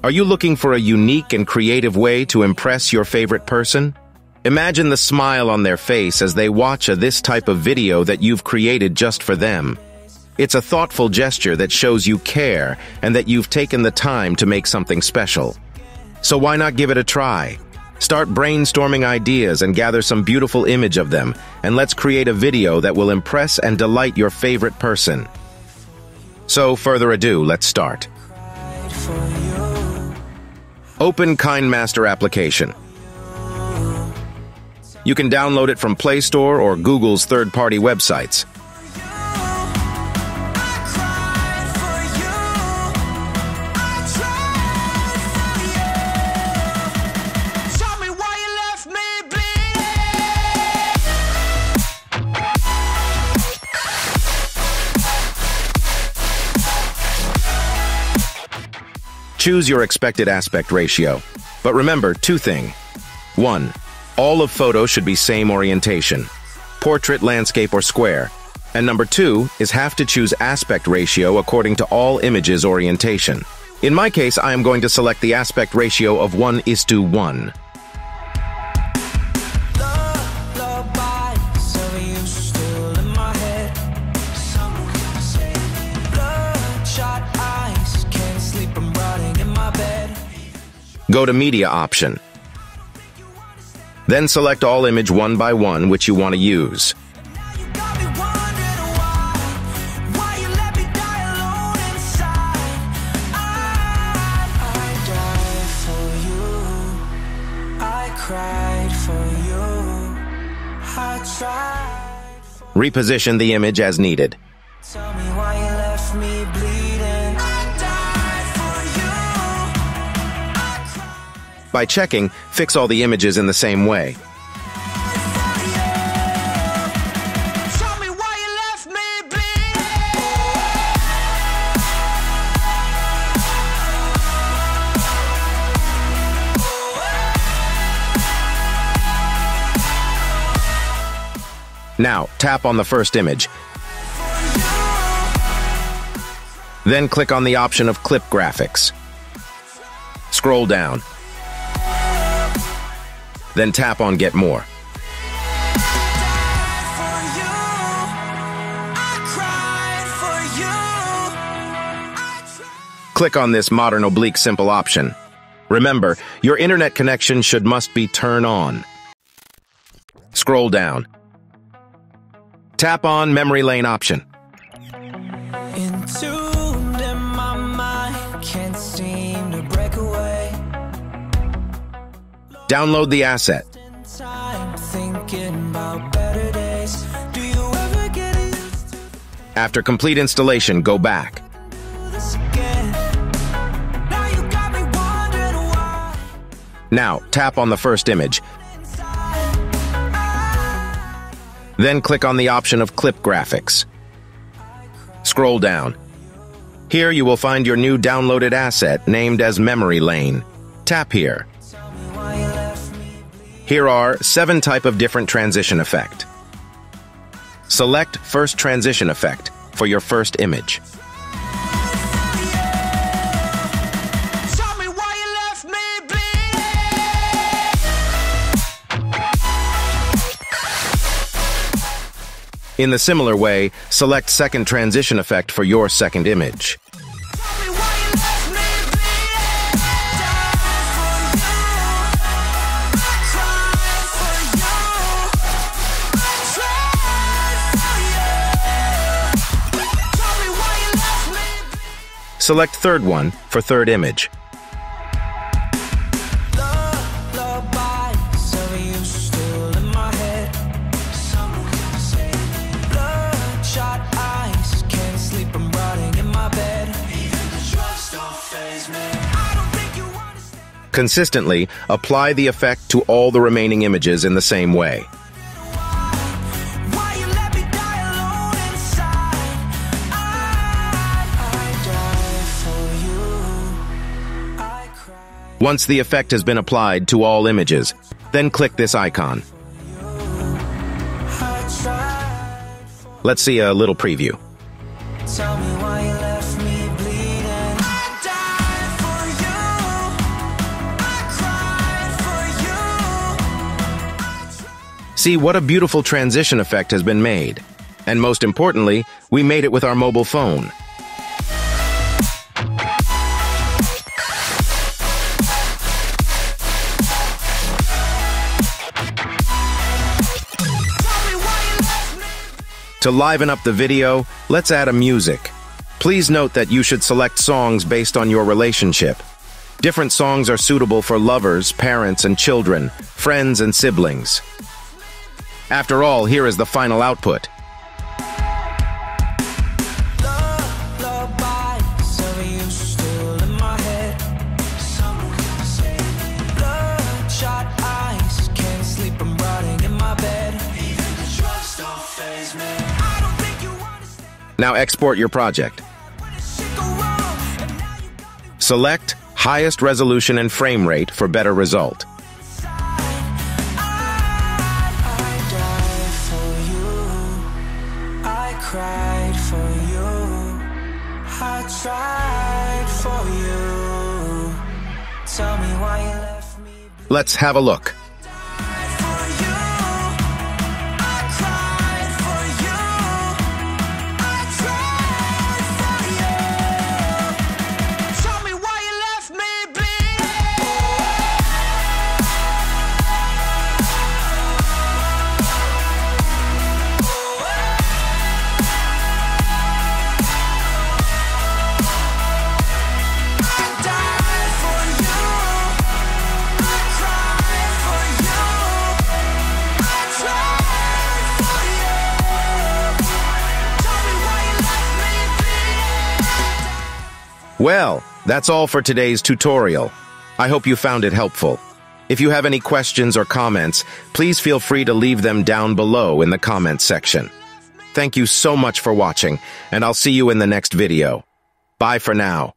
Are you looking for a unique and creative way to impress your favorite person? Imagine the smile on their face as they watch this type of video that you've created just for them. It's a thoughtful gesture that shows you care and that you've taken the time to make something special. So why not give it a try? Start brainstorming ideas and gather some beautiful image of them, and let's create a video that will impress and delight your favorite person. So, further ado, let's start. Open Kinemaster application. You can download it from Play Store or Google's third-party websites. Choose your expected aspect ratio. But remember, two things. 1. All of photos should be same orientation. Portrait, landscape, or square. And number 2 is have to choose aspect ratio according to all images orientation. In my case, I am going to select the aspect ratio of 1:1. Go to Media option. Then select all image one by one which you want to use. Reposition the image as needed. Tell me why you left me bleeding. By checking, fix all the images in the same way. Now, tap on the first image. Then click on the option of Clip Graphics. Scroll down. Then tap on Get More. Click on this Modern Oblique Simple option. Remember, your internet connection must be turned on. Scroll down. Tap on Memory Lane option. Entombed in my mind, can't seem to break away. Download the asset. Time thinking about better days. Do you ever get used to After complete installation, go back. this again? Now you got me wondering why. Now, tap on the first image. Then click on the option of Clip Graphics. Scroll down. Here you will find your new downloaded asset named as Memory Lane. Tap here. Here are 7 types of different transition effect. Select First Transition Effect for your first image. Tell me why you left me bleeding. In the similar way, select Second Transition Effect for your second image. Tell me why you left me bleeding. Die for you. I cried for you. I tried for you. Tell me why you left me bleeding. Select third one for third image. Lullabies of you still in my head. Bloodshot eyes, can't sleep, I'm rotting in my bed. Even the drugs don't faze me. I don't think you understand. Consistently, apply the effect to all the remaining images in the same way. Why you let me die alone inside? I die for you. I cry. Once the effect has been applied to all images, then click this icon. I tried. Let's see a little preview. Tell me why you left me bleeding. I died for you. I cried for you. See what a beautiful transition effect has been made. And most importantly, we made it with our mobile phone. To liven up the video, let's add a music. Please note that you should select songs based on your relationship. Different songs are suitable for lovers, parents and children, friends and siblings. After all, here is the final output. Now export your project. Select highest resolution and frame rate for better result. Let's have a look. Well, that's all for today's tutorial. I hope you found it helpful. If you have any questions or comments, please feel free to leave them down below in the comments section. Thank you so much for watching, and I'll see you in the next video. Bye for now.